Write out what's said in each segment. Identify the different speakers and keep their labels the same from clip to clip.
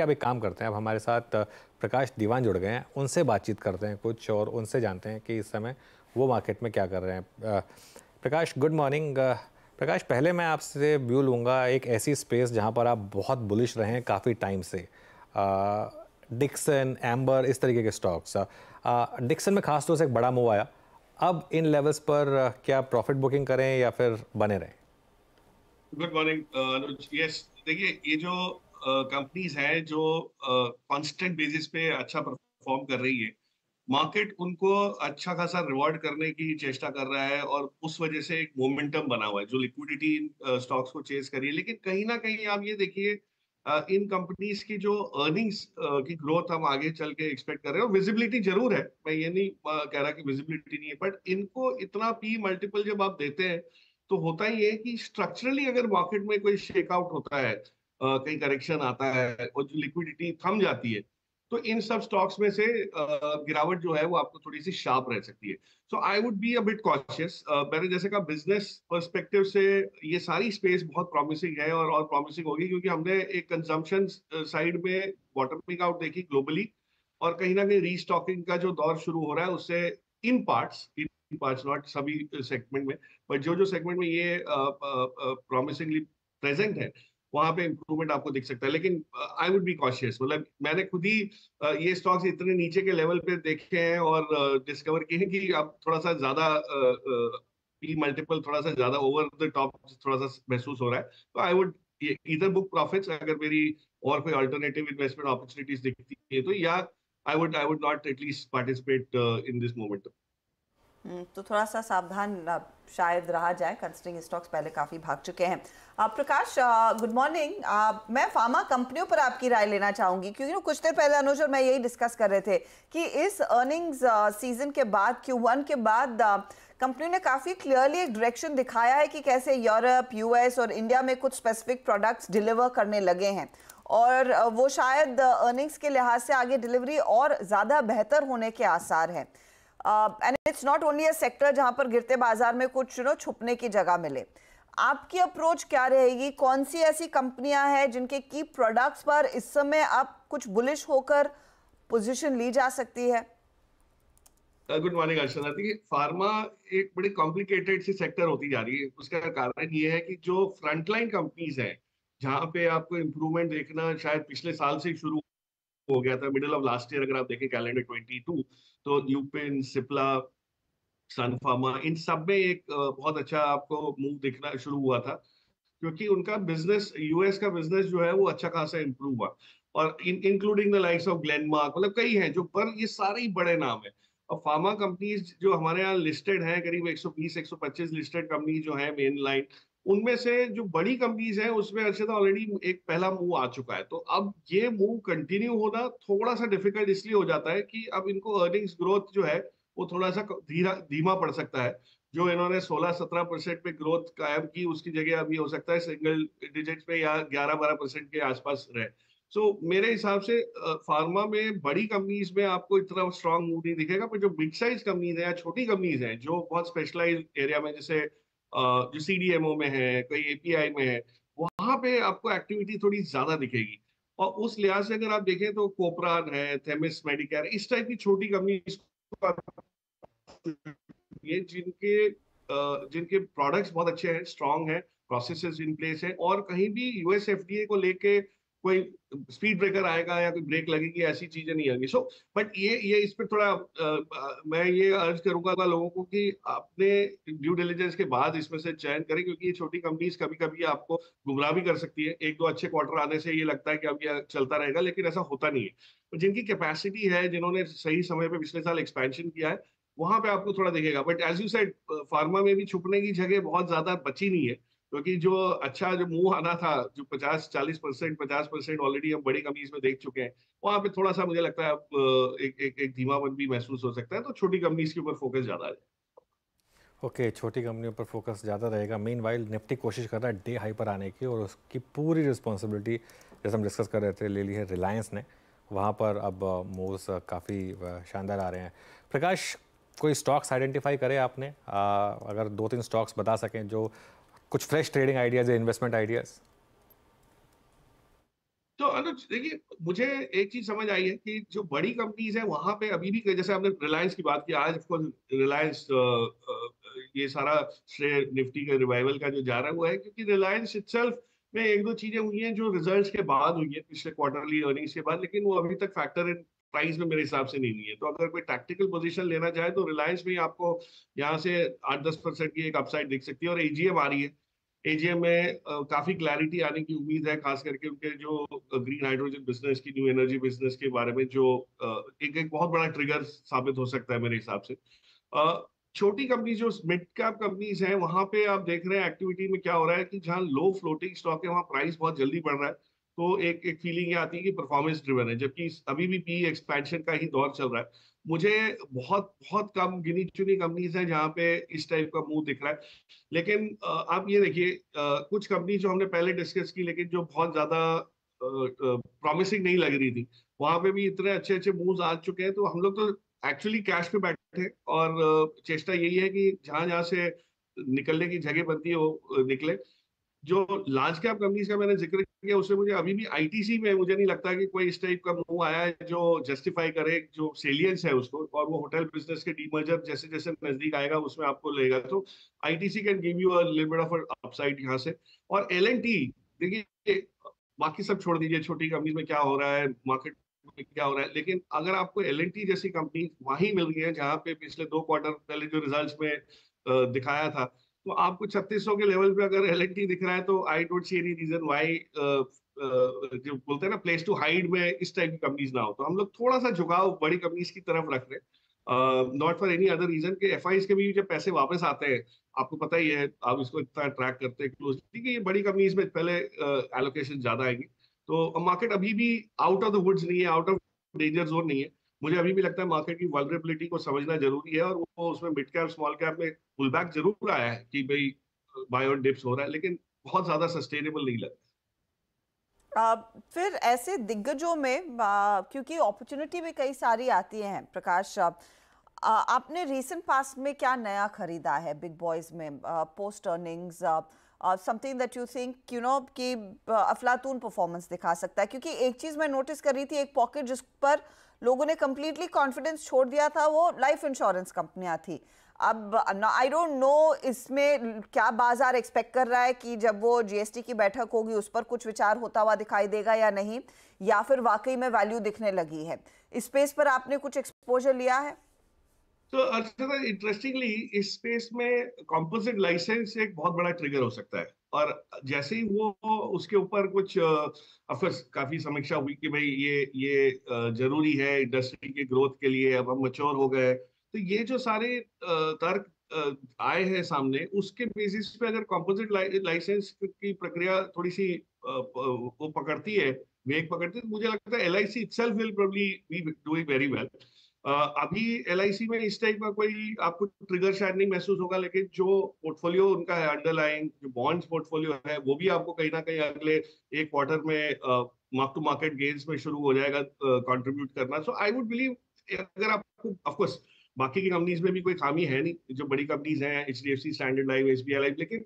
Speaker 1: अब एक काम करते हैं, अब हमारे साथ प्रकाश दीवान जुड़ गए हैं, उनसे बातचीत करते हैं कुछ और उनसे जानते हैं कि इस समय वो मार्केट में क्या कर रहे हैं। प्रकाश, गुड मॉर्निंग। प्रकाश, पहले मैं आपसे व्यू लूँगा एक ऐसी स्पेस जहाँ पर आप बहुत बुलिश रहे हैं काफ़ी टाइम से, डिक्सन, एम्बर, इस तरीके के स्टॉक्स। डिक्सन में खास तौर से एक बड़ा मूव आया, अब इन लेवल्स पर क्या प्रॉफिट बुकिंग करें या फिर बने रहें?
Speaker 2: गुड मॉर्निंग अनुज। यस, देखिए ये जो कंपनीज हैं जो कांस्टेंट बेसिस पे अच्छा परफॉर्म कर रही है, मार्केट उनको अच्छा खासा रिवॉर्ड करने की चेष्टा कर रहा है और उस वजह से एक मोमेंटम बना हुआ है जो लिक्विडिटी स्टॉक्स को चेज करिए। लेकिन कहीं ना कहीं आप ये देखिए, इन कंपनीज की जो अर्निंग्स की ग्रोथ हम आगे चल के एक्सपेक्ट कर रहे हैं, विजिबिलिटी जरूर है, मैं ये नहीं कह रहा कि विजिबिलिटी नहीं है, बट इनको इतना पी मल्टीपल जब आप देते हैं तो होता ही है कि स्ट्रक्चरली अगर मार्केट में कोई शेकआउट होता है, कहीं करेक्शन आता है और जो लिक्विडिटी थम जाती है, तो इन सब स्टॉक्स में से गिरावट जो है वो आपको थोड़ी सी शार्प रह सकती है। So I would be a bit cautious. मैंने जैसे कहा, बिजनेस पर्सपेक्टिव से ये सारी स्पेस बहुत प्रॉमिसिंग है और प्रॉमिसिंग होगी, क्योंकि हमने एक कंजम्पशन साइड में बॉटमिंग आउट देखी ग्लोबली, और कहीं ना कहीं रीस्टॉकिंग का जो दौर शुरू हो रहा है उससे इन पार्ट्स नॉट सभी सेगमेंट में, बट जो जो सेगमेंट में ये प्रॉमिसिंगली प्रेजेंट है वहां पे इंप्रूवमेंट आपको दिख सकता है। लेकिन आई वुड बी कॉशियस, मतलब मैंने खुद ही ये स्टॉक्स इतने नीचे के लेवल पे देखे हैं और डिस्कवर किए हैं कि अब थोड़ा सा ज्यादा पी मल्टीपल थोड़ा सा ज्यादा ओवर द टॉप थोड़ा सा महसूस हो रहा है। तो आई वुड इधर बुक प्रॉफिट्स अगर मेरी और कोई अल्टरनेटिव इन्वेस्टमेंट अपॉर्चुनिटीज दिखती है तो, या आई would not at least participate in this moment.
Speaker 3: तो थोड़ा सा सावधान शायद रहा जाए, कंसिडरिंग स्टॉक्स पहले काफ़ी भाग चुके हैं। प्रकाश, गुड मॉर्निंग। मैं फार्मा कंपनियों पर आपकी राय लेना चाहूंगी, क्योंकि कुछ देर पहले अनुज और मैं यही डिस्कस कर रहे थे कि इस अर्निंग्स सीजन के बाद, Q1 के बाद, कंपनियों ने काफ़ी क्लियरली एक डायरेक्शन दिखाया है कि कैसे यूरोप, US और इंडिया में कुछ स्पेसिफिक प्रोडक्ट्स डिलीवर करने लगे हैं, और वो शायद अर्निंग्स के लिहाज से आगे डिलीवरी और ज़्यादा बेहतर होने के आसार हैं। And it's not only a sector जहां पर गिरते बाजार में कुछ छुपने की जगह मिले। आपकी अप्रोच क्या रहेगी? कौन सी ऐसी कंपनियां हैं जिनके की प्रोडक्ट्स पर इस समय आप कुछ बुलिश होकर पोजीशन ली जा सकती है?
Speaker 2: गुड मॉर्निंग अर्चना। देखिए, फार्मा एक बड़ी कॉम्प्लिकेटेड सी सेक्टर होती जा रही है। उसका कारण ये है कि जो फ्रंटलाइन कंपनीज हैं जहां पे आपको इम्प्रूवमेंट देखना शायद पिछले साल से ही शुरू हो गया था, मिडिल ऑफ लास्ट ईयर अगर आप देखें कैलेंडर 22, तो ल्यूपिन, सिप्ला, सन फार्मा, इन सब में एक बहुत अच्छा आपको मूव दिखना शुरू हुआ था, क्योंकि उनका बिजनेस, यूएस का बिजनेस जो है वो अच्छा खासा इंप्रूव हुआ, और including the likes of Glenmark, मतलब कई हैं जो, पर ये सारे ही बड़े नाम है। और फार्मा कंपनीज जो हमारे यहाँ लिस्टेड हैं, करीब 120-125 लिस्टेड कंपनी जो है मेन लाइन, उनमें से जो बड़ी कंपनीज हैं उसमें अर्षद ऑलरेडी एक पहला मूव आ चुका है। तो अब ये मूव कंटिन्यू होना थोड़ा सा डिफिकल्ट इसलिए हो जाता है कि अब इनको अर्निंग्स ग्रोथ जो है वो थोड़ा सा धीमा पड़ सकता है। जो इन्होंने 16-17% पे ग्रोथ कायम की, उसकी जगह अभी हो सकता है सिंगल डिजिट्स पे या 11-12% के आसपास रहे। मेरे हिसाब से फार्मा में बड़ी कंपनीज में आपको इतना स्ट्रांग मूव नहीं दिखेगा, पर जो मिड साइज कंपनीज है या छोटी कंपनीज हैं जो बहुत स्पेशलाइज एरिया में, जैसे जो सीडीएमओ में है, कोई एपीआई में है, वहां पे आपको एक्टिविटी थोड़ी ज्यादा दिखेगी। और उस लिहाज से अगर आप देखें तो कोपरान है, थेमिस मेडिकेयर, इस टाइप की छोटी कंपनी ये जिनके प्रोडक्ट्स बहुत अच्छे हैं, स्ट्रांग है, प्रोसेसेस इन प्लेस है, और कहीं भी यूएस एफडीए को लेके कोई स्पीड ब्रेकर आएगा या कोई ब्रेक लगेगी, ऐसी चीजें नहीं आएंगी। बट ये इस पे थोड़ा मैं ये अर्ज करूंगा लोगों को कि अपने ड्यू डिलिजेंस के बाद इसमें से चयन करें, क्योंकि ये छोटी कंपनीज कभी कभी आपको गुमराह भी कर सकती है। एक दो अच्छे क्वार्टर आने से ये लगता है कि अब ये चलता रहेगा, लेकिन ऐसा होता नहीं है। तो जिनकी कैपेसिटी है, जिन्होंने सही समय पे पिछले साल एक्सपेंशन किया है, वहां पे आपको थोड़ा दिखेगा। But as you said, pharma में भी छुपने की जगह बहुत ज्यादा बची नहीं है, क्योंकि जो अच्छा जो मुंह आना था, जो 50-40%, 50% ऑलरेडी हम बड़ी कंपनीज में देख चुके हैं, वहां पे थोड़ा सा मुझे लगता है अब एक धीमापन भी महसूस हो सकता है। तो छोटी कंपनीज के ऊपर फोकस ज्यादा है।
Speaker 1: ओके, छोटी कंपनियों पर फोकस ज़्यादा रहेगा। मीनवाइल निफ्टी कोशिश कर रहा है डे हाई पर आने की, और उसकी पूरी रिस्पॉन्सिबिलिटी, जैसे हम डिस्कस कर रहे थे, ले ली है रिलायंस ने। वहाँ पर अब मूव्स काफ़ी शानदार आ रहे हैं। प्रकाश, कोई स्टॉक्स आइडेंटिफाई करे आपने? अगर 2-3 स्टॉक्स बता सकें जो कुछ फ्रेश ट्रेडिंग आइडियाज़ या इन्वेस्टमेंट आइडियाज़।
Speaker 2: तो अनुज देखिए, मुझे एक चीज समझ आई है कि जो बड़ी कंपनीज है वहां पे अभी भी, जैसे आपने रिलायंस की बात की, आज ऑफकोर्स रिलायंस ये सारा श्रेय निफ्टी का रिवाइवल का जो जा रहा है वो है क्योंकि रिलायंस इटसेल्फ में एक दो चीजें हुई हैं जो रिजल्ट्स के बाद हुई है, पिछले क्वार्टरली अर्निंग्स के बाद, लेकिन वो अभी तक फैक्टर इन प्राइस में मेरे हिसाब से नहीं हुई है। तो अगर कोई टैक्टिकल पोजीशन लेना चाहे तो रिलायंस में आपको यहाँ से 8-10% की एक अपसाइड दिख सकती है। और एजीएम आ रही है, एजीएम में काफी क्लैरिटी आने की उम्मीद है, खास करके उनके जो ग्रीन हाइड्रोजन बिजनेस की, न्यू एनर्जी बिजनेस के बारे में, जो एक बहुत बड़ा ट्रिगर साबित हो सकता है मेरे हिसाब से। छोटी कंपनी जो मिड कैप कंपनीज हैं वहां पे आप देख रहे हैं एक्टिविटी में क्या हो रहा है कि जहां लो फ्लोटिंग स्टॉक है वहां प्राइस बहुत जल्दी बढ़ रहा है। तो एक फीलिंग ये आती है कि परफॉर्मेंस ड्रिवन है, जबकि अभी भी पी एक्सपेंशन का ही दौर चल रहा है। मुझे बहुत बहुत कम गिनी चुनी कंपनीज है जहां पे इस टाइप का मूव दिख रहा है। लेकिन आप ये देखिए, कुछ कंपनी जो हमने पहले डिस्कस की लेकिन जो बहुत ज्यादा प्रॉमिसिंग नहीं लग रही थी, वहां पे भी इतने अच्छे अच्छे मूव्स आ चुके हैं। तो हम लोग तो एक्चुअली कैश पे बैठे हैं और चेष्टा यही है कि जहां जहां से निकलने की जगह बनती है वो निकले। जो लार्ज कैप कंपनीज का मैंने जिक्र किया उसमें मुझे अभी भी आईटीसी में मुझे नहीं लगता कि कोई इस टाइप का मूव आया है जो जस्टिफाई करे जो सेलियंस है उसको, और वो होटल बिजनेस के डीमर्जर जैसे जैसे नजदीक आएगा उसमें आपको लेगा। तो ITC can give you a little bit of upside यहाँ से। और एलएनटी देखिए, बाकी सब छोड़ दीजिए, छोटी कंपनी में क्या हो रहा है, मार्केट में क्या हो रहा है, लेकिन अगर आपको एलएनटी जैसी कंपनी वहीं मिल रही है जहां पे पिछले 2 क्वार्टर पहले जो रिजल्ट्स में दिखाया था, तो आपको 3600 के लेवल पे अगर एलएनटी दिख रहा है तो I don't see any reason why जो बोलते हैं ना प्लेस टू हाइड में इस टाइप की कंपनीज ना हो। तो हम लोग थोड़ा सा झुकाव बड़ी कंपनीज की तरफ रख रहे हैं, not for any other reason के एफआईज के भी जब पैसे वापस आते हैं, आपको पता ही है, आप इसको इतना ट्रैक करते हैं क्लोजली कि ये बड़ी कंपनीज में पहले एलोकेशन ज्यादा आएंगी। तो मार्केट अभी भी आउट ऑफ द वुड्स नहीं है, आउट ऑफ डेंजर जोन नहीं है। मुझे अभी भी लगता है मार्केट की वल्नरेबिलिटी को समझना जरूरी है, और वो उसमें मिड कैप स्मॉल कैप में पुल बैक जरूर आया है कि भाई बाय ऑन डिप्स हो रहा है, लेकिन बहुत ज्यादा सस्टेनेबल नहीं लगता।
Speaker 3: फिर ऐसे दिग्गजों में क्योंकि अपॉर्चुनिटी भी कई सारी आती हैं प्रकाश, आपने रीसेंट पास्ट में क्या नया खरीदा है बिग बॉयज में post earnings, something that you think you know कि अफलातून परफॉर्मेंस दिखा सकता है? क्योंकि एक चीज मैं नोटिस कर रही थी, एक पॉकेट जिस पर लोगों ने कंप्लीटली कॉन्फिडेंस छोड़ दिया था वो लाइफ इंश्योरेंस कंपनियां थी। अब आई डोंट नो इसमें क्या बाजार एक्सपेक्ट कर रहा है कि जब वो जीएसटी की बैठक होगी उस पर कुछ विचार होता हुआ दिखाई देगा या नहीं, या फिर वाकई में वैल्यू दिखने लगी है। इस स्पेस पर आपने कुछ एक्सपोजर लिया है?
Speaker 2: तो इंटरेस्टिंगली इस स्पेस में कंपोजिट लाइसेंस एक बहुत बड़ा ट्रिगर हो सकता है, और जैसे ही वो उसके ऊपर कुछ ऑफकोर्स काफी समीक्षा हुई कि भाई ये जरूरी है इंडस्ट्री के ग्रोथ के लिए, अब हम मैच्योर हो गए, तो ये जो सारे तर्क आए हैं सामने, उसके बेसिस पे अगर कंपोजिट लाइसेंस की प्रक्रिया थोड़ी सी वो पकड़ती है, वेग पकड़ती है, तो मुझे लगता है LIC itself will probably be doing very well. अभी एलआईसी में इस टाइप का कोई आपको ट्रिगर शायद नहीं महसूस होगा, लेकिन जो पोर्टफोलियो उनका है अंडरलाइन जो बॉन्ड्स पोर्टफोलियो है, वो भी आपको कहीं ना कहीं अगले एक क्वार्टर में मार्क टू मार्केट गेन्स में शुरू हो जाएगा कंट्रीब्यूट करना। सो आई वुड बिलीव, अगर आपको ऑफकोर्स बाकी की कंपनीज में भी कोई खामी है नहीं, जो बड़ी कंपनीज हैं HDFC, standard life, SBI life, लेकिन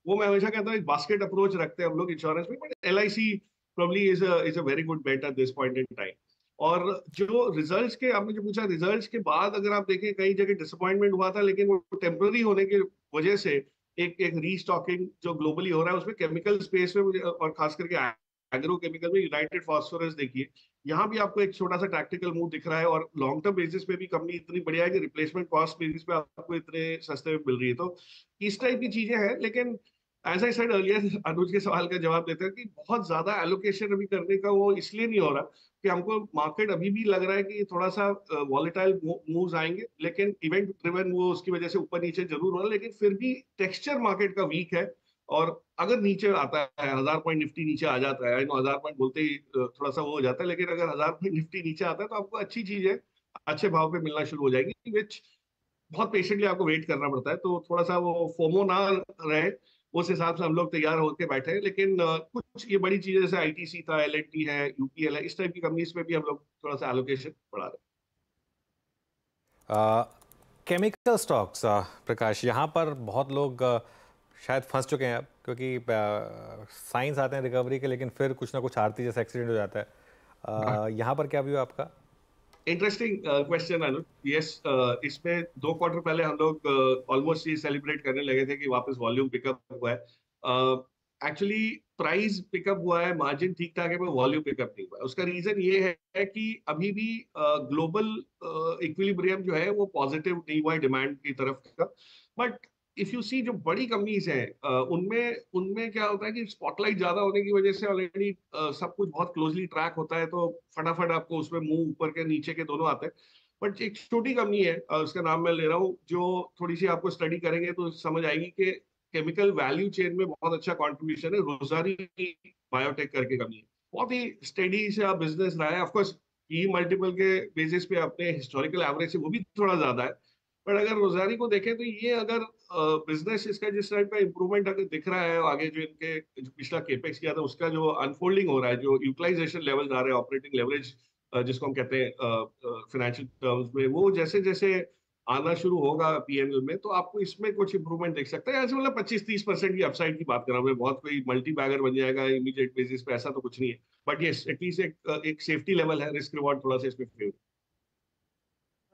Speaker 2: वो मैं हमेशा कहता हूँ एक बास्केट अप्रोच रखते हैं हम लोग इंश्योरेंस में, but LIC probably is a very good bet at this point in time. और जो रिजल्ट्स के आपने जो पूछा, रिजल्ट्स के बाद अगर आप देखें कई जगह डिसअपॉइंटमेंट हुआ था, लेकिन वो टेम्पररी होने की वजह से एक रीस्टॉकिंग जो ग्लोबली हो रहा है उसमें केमिकल स्पेस में मुझे, और खास करके एग्रो केमिकल में यूनाइटेड फास्फोरस देखिए, यहाँ भी आपको एक छोटा सा टैक्टिकल मूव दिख रहा है, और लॉन्ग टर्म बेसिस पे भी कंपनी इतनी बढ़िया है कि रिप्लेसमेंट कॉस्ट बेसिस पे आपको इतने सस्ते में मिल रही है। तो इस टाइप की चीजें हैं, लेकिन एज आई सेड अर्लियर, अनुज के सवाल का जवाब देते हैं कि बहुत ज्यादा एलोकेशन अभी करने का वो इसलिए नहीं हो रहा कि हमको मार्केट अभी भी लग रहा है कि थोड़ा सा वॉलेटाइल मूव्स आएंगे, लेकिन इवेंट ड्रिवन वो उसकी वजह से ऊपर नीचे जरूर हो रहा है, लेकिन फिर भी टेक्सचर मार्केट का वीक है। और अगर नीचे आता है 1000 पॉइंट निफ्टी नीचे आ जाता है, 1000 पॉइंट बोलते ही थोड़ा सा वो हो जाता है, लेकिन अगर 1000 पॉइंट निफ्टी नीचे आता है तो आपको अच्छी चीजें अच्छे भाव पे मिलना शुरू हो जाएगी, विच बहुत पेशेंटली आपको वेट करना पड़ता है। तो थोड़ा सा वो फोमो ना रहे, उस हिसाब से हम लोग तैयार होकर बैठे हैं। लेकिन कुछ ये बड़ी चीजें जैसे आईटीसी था, एलएनटी है, यूपीएल है, इस टाइप की कंपनीज में भी हम लोग थोड़ा सा एलोकेशन बढ़ा रहे हैं।
Speaker 1: केमिकल स्टॉक्स प्रकाश, यहाँ पर बहुत लोग शायद फंस चुके हैं आप, क्योंकि साइंस आते हैं रिकवरी के, लेकिन फिर कुछ ना कुछ आरती जैसा एक्सीडेंट हो जाता है। यहाँ पर क्या व्यू है आपका?
Speaker 2: इंटरेस्टिंग क्वेश्चन अनुज। यस, इसमें 2 क्वार्टर पहले हम लोग ऑलमोस्ट ये सेलिब्रेट करने लगे थे कि वापस वॉल्यूम पिकअप हुआ है। एक्चुअली प्राइस पिकअप हुआ है, मार्जिन ठीक ठाक है, पर वॉल्यूम पिकअप नहीं हुआ है। उसका रीजन ये है कि अभी भी ग्लोबल इक्विलिब्रियम जो है वो पॉजिटिव नहीं हुआ है डिमांड की तरफ का। बट इफ यू सी जो बड़ी कंपनीज हैं उनमें उनमें क्या होता है कि स्पॉटलाइट ज्यादा होने की वजह से ऑलरेडी सब कुछ बहुत क्लोजली ट्रैक होता है, तो फटाफट आपको उसमें मुंह ऊपर के नीचे के दोनों आते हैं। बट एक छोटी कंपनी है, उसका नाम मैं ले रहा हूँ, जो थोड़ी सी आपको स्टडी करेंगे तो समझ आएगी कि केमिकल वैल्यू चेन में बहुत अच्छा कंट्रीब्यूशन है। रोजारी बायोटेक करके कंपनी है, बहुत ही स्टेडी सा बिजनेस रहा है। ऑफकोर्स ई मल्टीपल के बेसिस पे अपने हिस्टोरिकल एवरेज से वो भी थोड़ा ज्यादा है। पर अगर रोजारी को देखें तो ये अगर बिजनेस इसका जिस टाइप का इंप्रूवमेंट अगर दिख रहा है, आगे जो इनके जो पिछला केपेक्स किया था उसका जो अनफोल्डिंग हो रहा है, जो यूटिलाइजेशन लेवल आ रहे हैं, ऑपरेटिंग लेवरेज जिसको हम कहते हैं फाइनेंशियल टर्म्स में, वो जैसे जैसे आना शुरू होगा पीएनएल में, तो आपको इसमें कुछ इंप्रूवमेंट देख सकता है। ऐसे मतलब 25-30% की अपसाइड की बात कर रहा हूँ मैं, बहुत कोई मल्टी बैगर बन जाएगा इमीडिएट बेसिस पे, ऐसा तो कुछ नहीं है। बट यस, एटलीस्ट एक सेफ्टी लेवल है, रिस्क रिवॉर्ड थोड़ा सा इसमें फेवर।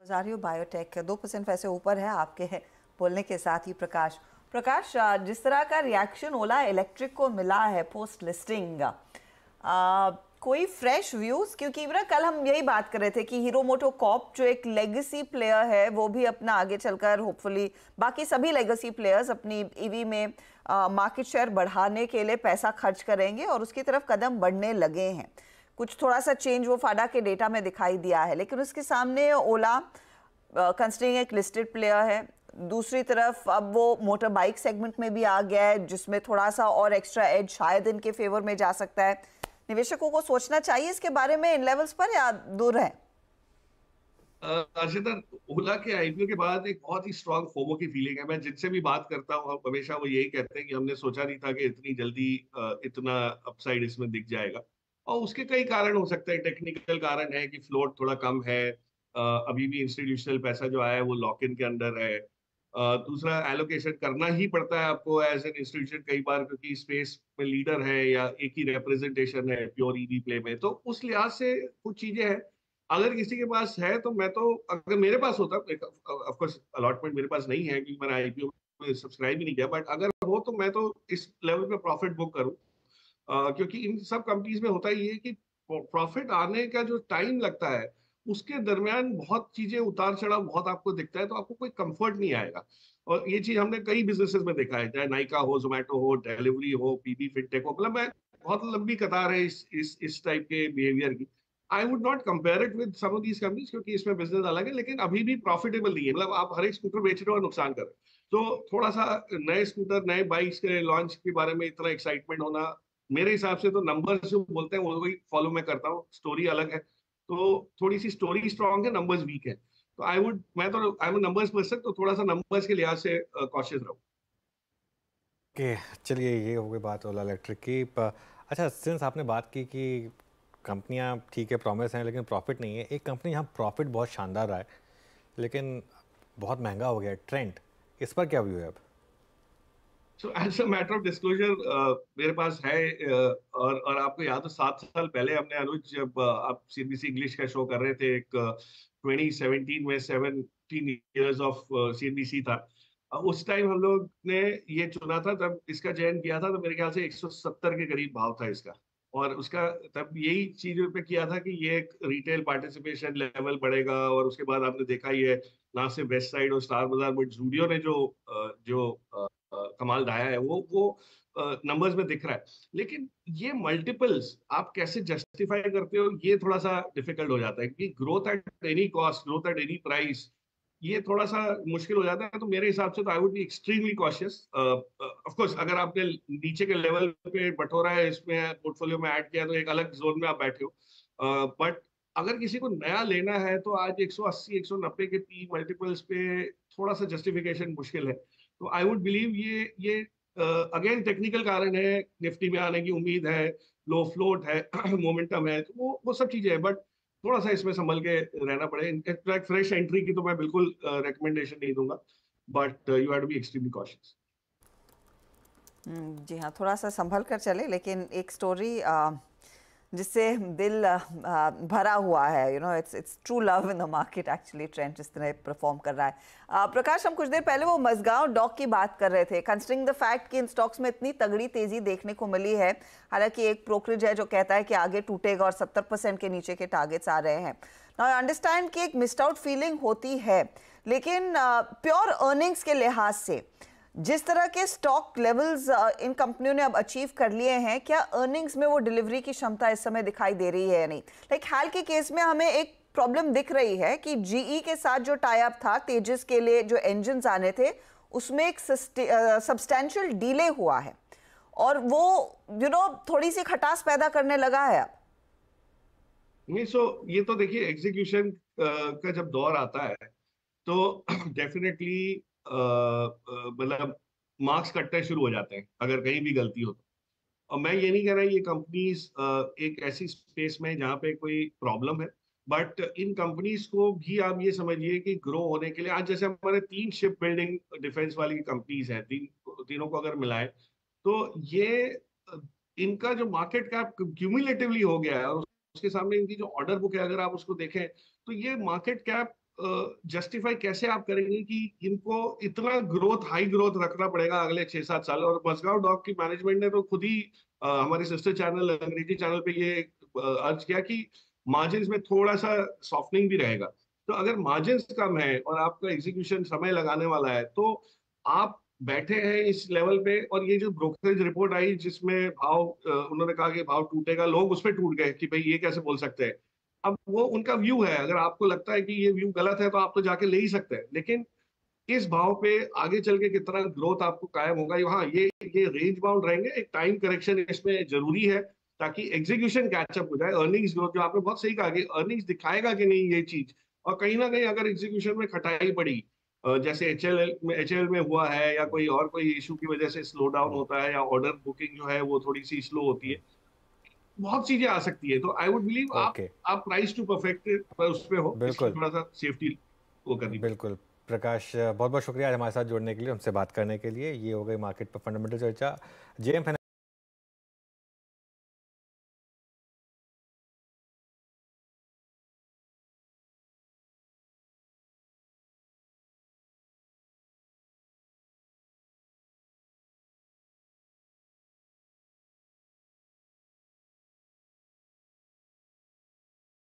Speaker 3: रोजारियो बायोटेक 2% वैसे ऊपर है आपके बोलने के साथ ही। प्रकाश प्रकाश जिस तरह का रिएक्शन ओला इलेक्ट्रिक को मिला है पोस्ट लिस्टिंग, कोई फ्रेश व्यूज? क्योंकि ना कल हम यही बात कर रहे थे कि हीरो मोटो कॉर्प जो एक लेगेसी प्लेयर है वो भी अपना आगे चलकर होपफुली बाकी सभी लेगेसी प्लेयर्स अपनी ईवी में मार्केट शेयर बढ़ाने के लिए पैसा खर्च करेंगे और उसकी तरफ कदम बढ़ने लगे हैं। कुछ थोड़ा सा चेंज वो फाडा के डेटा में दिखाई दिया है, लेकिन उसके सामने ओला कंसिडरिंग एक लिस्टेड प्लेयर है, दूसरी तरफ अब वो मोटर बाइक सेगमेंट में भी आ गया है जिसमें थोड़ा सा और एक्स्ट्रा एज शायद इनके फेवर में जा सकता है। निवेशकों को सोचना चाहिए इसके बारे में इन लेवल्स पर, या दूर है?
Speaker 2: अर्षिता, ओला के आईपीओ के बाद एक बहुत ही स्ट्रांग फोमो की फीलिंग है। मैं जिनसे भी बात करता हूँ हमेशा वो यही कहते हैं कि हमने सोचा नहीं था कि इतनी जल्दी इतना अपसाइड इसमें दिख जाएगा। और उसके कई कारण हो सकते हैं। टेक्निकल कारण है कि फ्लोट थोड़ा कम है, अभी भी इंस्टीट्यूशनल पैसा जो आया है वो लॉक इन के अंदर है। दूसरा, एलोकेशन करना ही पड़ता है आपको एज एन इंस्टीट्यूशन कई बार, क्योंकि स्पेस में लीडर है या एक ही रिप्रेजेंटेशन है प्योर ईवी प्ले में, तो उस लिहाज से कुछ चीजें हैं। अगर किसी के पास है तो मैं तो, अगर मेरे पास होता, ऑफ कोर्स अलॉटमेंट मेरे पास नहीं है क्योंकि मैंने आईपीओ में सब्सक्राइब ही नहीं किया, बट अगर हो तो मैं तो इस लेवल पे प्रॉफिट बुक करूं। क्योंकि इन सब कंपनीज में होता ही है कि प्रॉफिट आने का जो टाइम लगता है उसके दरमियान बहुत चीजें उतार चढ़ाव बहुत आपको दिखता है, तो आपको कोई कंफर्ट नहीं आएगा। और ये चीज हमने कई बिजनेसेस में देखा है, चाहे नाइका हो, जोमेटो हो, डिलीवरी हो, पीबी फिनटेक हो, मतलब मैं बहुत लंबी कतार है इस टाइप के बिहेवियर की। I would not compare it with some of these companies, क्योंकि इसमें बिजनेस अलग है, लेकिन अभी भी प्रॉफिटेबल नहीं है। मतलब आप हर एक स्कूटर बेच रहे हो और नुकसान कर रहे हो। तो थोड़ा सा नए स्कूटर, नए बाइक्स के लॉन्च के बारे में इतना एक्साइटमेंट होना, मेरे हिसाब से तो नंबर्स जो बोलते हैं वो वही फॉलो मैं करता हूँ। स्टोरी अलग है, तो थोड़ी सी स्टोरी स्ट्रांग है, नंबर्स वीक है, तो आई एम नंबर्स पर्सन, तो थोड़ा सा नंबर्स के लिहाज से कॉशियस रहूँ।
Speaker 1: ओके, चलिए ये हो गई बात ओला इलेक्ट्रिक की। अच्छा, सिंस आपने बात की कि कंपनियां ठीक है प्रॉमिस हैं लेकिन प्रॉफिट नहीं है, एक कंपनी यहाँ प्रॉफिट बहुत शानदार रहा है लेकिन बहुत महंगा हो गया है, ट्रेंट, इस पर क्या व्यू है अब?
Speaker 2: So as a matter of disclosure मेरे पास है, और आपको याद हो 7 साल पहले हमने अनुज, जब आप सीएनबीसी इंग्लिश का शो कर रहे थे, एक 2017 में 17 इयर्स ऑफ सीएनबीसी था, उस टाइम हम लोग ने ये चुना था, तब इसका चयन किया था, तो मेरे ख्याल से 170 के करीब भाव था इसका। और उसका तब यही चीज पे किया था कि ये एक रिटेल पार्टिसिपेशन लेवल बढ़ेगा, और उसके बाद आपने देखा ही है ना, सिर्फ वेस्ट साइड और स्टार बाजार, बट जूडियो ने जो कमाल ढाया है वो नंबर्स में दिख रहा है। लेकिन ये मल्टीपल्स आप कैसे जस्टिफाई करते हो, ये थोड़ा सा डिफिकल्ट हो जाता है, क्योंकि growth at any cost, growth at any price, ये थोड़ा सा मुश्किल हो जाता है। तो मेरे हिसाब से तो आई would B extremely cautious. Of course अगर आपने नीचे के लेवल पे बटोरा है, इसमें पोर्टफोलियो में ऐड किया, तो एक अलग जोन में आप बैठे हो। बट अगर किसी को नया लेना है तो आज 180 190 के पी मल्टीपल्स पे थोड़ा सा जस्टिफिकेशन मुश्किल है। तो आई वुड बिलीव ये अगेन टेक्निकल कारण है, निफ्टी में आने की उम्मीद है, लो फ्लोट है, मोमेंटम है, तो वो सब चीजें हैं। बट थोड़ा सा इसमें संभल के रहना पड़े। इनफैक्ट फ्रेश एंट्री की तो मैं बिल्कुल रिकमेंडेशन नहीं दूंगा, but you have to be extremely cautious.
Speaker 3: जी हाँ, थोड़ा सा संभल कर चले, लेकिन एक स्टोरी जिससे दिल भरा हुआ है, you know, it's true love in the market actually. Trend जिस तरह परफॉर्म कर रहा है। प्रकाश, हम कुछ देर पहले वो मजगांव डॉक की बात कर रहे थे, कंसिडरिंग द फैक्ट कि इन स्टॉक्स में इतनी तगड़ी तेजी देखने को मिली है। हालांकि एक ब्रोकरेज है जो कहता है कि आगे टूटेगा और 70% के नीचे के टारगेट्स आ रहे हैं। नाउ आई अंडरस्टैंड कि एक मिस्ड आउट फीलिंग होती है, लेकिन प्योर अर्निंग्स के लिहाज से जिस तरह के स्टॉक लेवल्स इन कंपनियों ने अब अचीव कर लिए हैं, क्या अर्निंग्स में वो डिलीवरी की क्षमता इस समय दिखाई दे रही है या नहीं? लाइक हाल के केस में हमें एक प्रॉब्लम दिख रही है कि जीई के साथ जो टाई अप था तेजस के लिए, जो इंजन्स आने थे, उसमें एक सब्सटैंशियल डिले हुआ है और वो थोड़ी सी खटास पैदा करने लगा है अब।
Speaker 2: नहीं, ये तो देखिए, एग्जीक्यूशन का जब दौर आता है तो डेफिनेटली मतलब मार्क्स कटने शुरू हो जाते हैं अगर कहीं भी गलती हो तो। और मैं ये नहीं कह रहा ये कंपनीज एक ऐसी स्पेस में जहाँ पे कोई प्रॉब्लम है, बट इन कंपनीज को भी आप ये समझिए कि ग्रो होने के लिए, आज जैसे हमारे 3 शिप बिल्डिंग डिफेंस वाली कंपनीज हैं, तीनों को अगर मिलाएं तो ये इनका जो मार्केट कैप क्यूमुलेटिवली हो गया है, और उसके सामने इनकी जो ऑर्डर बुक है अगर आप उसको देखें तो ये मार्केट कैप जस्टिफाई कैसे आप करेंगे कि इनको इतना ग्रोथ, हाई ग्रोथ रखना पड़ेगा अगले 6-7 साल। और मजगांव डॉक की मैनेजमेंट ने तो खुद ही हमारे सिस्टर चैनल, अंग्रेजी चैनल पे ये अर्ज किया कि मार्जिन में थोड़ा सा सॉफ्टनिंग भी रहेगा। तो अगर मार्जिन कम है और आपका एग्जीक्यूशन समय लगाने वाला है तो आप बैठे हैं इस लेवल पे। और ये जो ब्रोकरेज रिपोर्ट आई जिसमें भाव उन्होंने कहा कि भाव टूटेगा, लोग उस पर टूट गए कि भाई ये कैसे बोल सकते हैं। अब वो उनका व्यू है, अगर आपको लगता है कि ये व्यू गलत है तो आप तो जाके ले ही सकते हैं, लेकिन इस भाव पे आगे चल के कितना ग्रोथ आपको कायम होगा, हाँ ये रेंज बाउंड रहेंगे। एक टाइम करेक्शन इसमें जरूरी है ताकि एग्जीक्यूशन कैचअप हो जाए। अर्निंग्स ग्रोथ जो आपने बहुत सही कहा कि अर्निंग्स दिखाएगा कि नहीं ये चीज, और कहीं ना कहीं अगर एग्जीक्यूशन में खटाई पड़ी जैसे एचएल में हुआ है या कोई इशू की वजह से स्लो डाउन होता है या ऑर्डर बुकिंग जो है वो थोड़ी सी स्लो होती है, बहुत चीजें आ सकती है। तो आई वुड बिलीव आप प्राइस टू परफेक्ट उस पे हो, इसलिए थोड़ा सा सेफ्टी वो करनी।
Speaker 1: बिल्कुल प्रकाश, बहुत बहुत शुक्रिया आज हमारे साथ जुड़ने के लिए, हमसे बात करने के लिए। ये हो गई मार्केट पर फंडामेंटल चर्चा। जेएम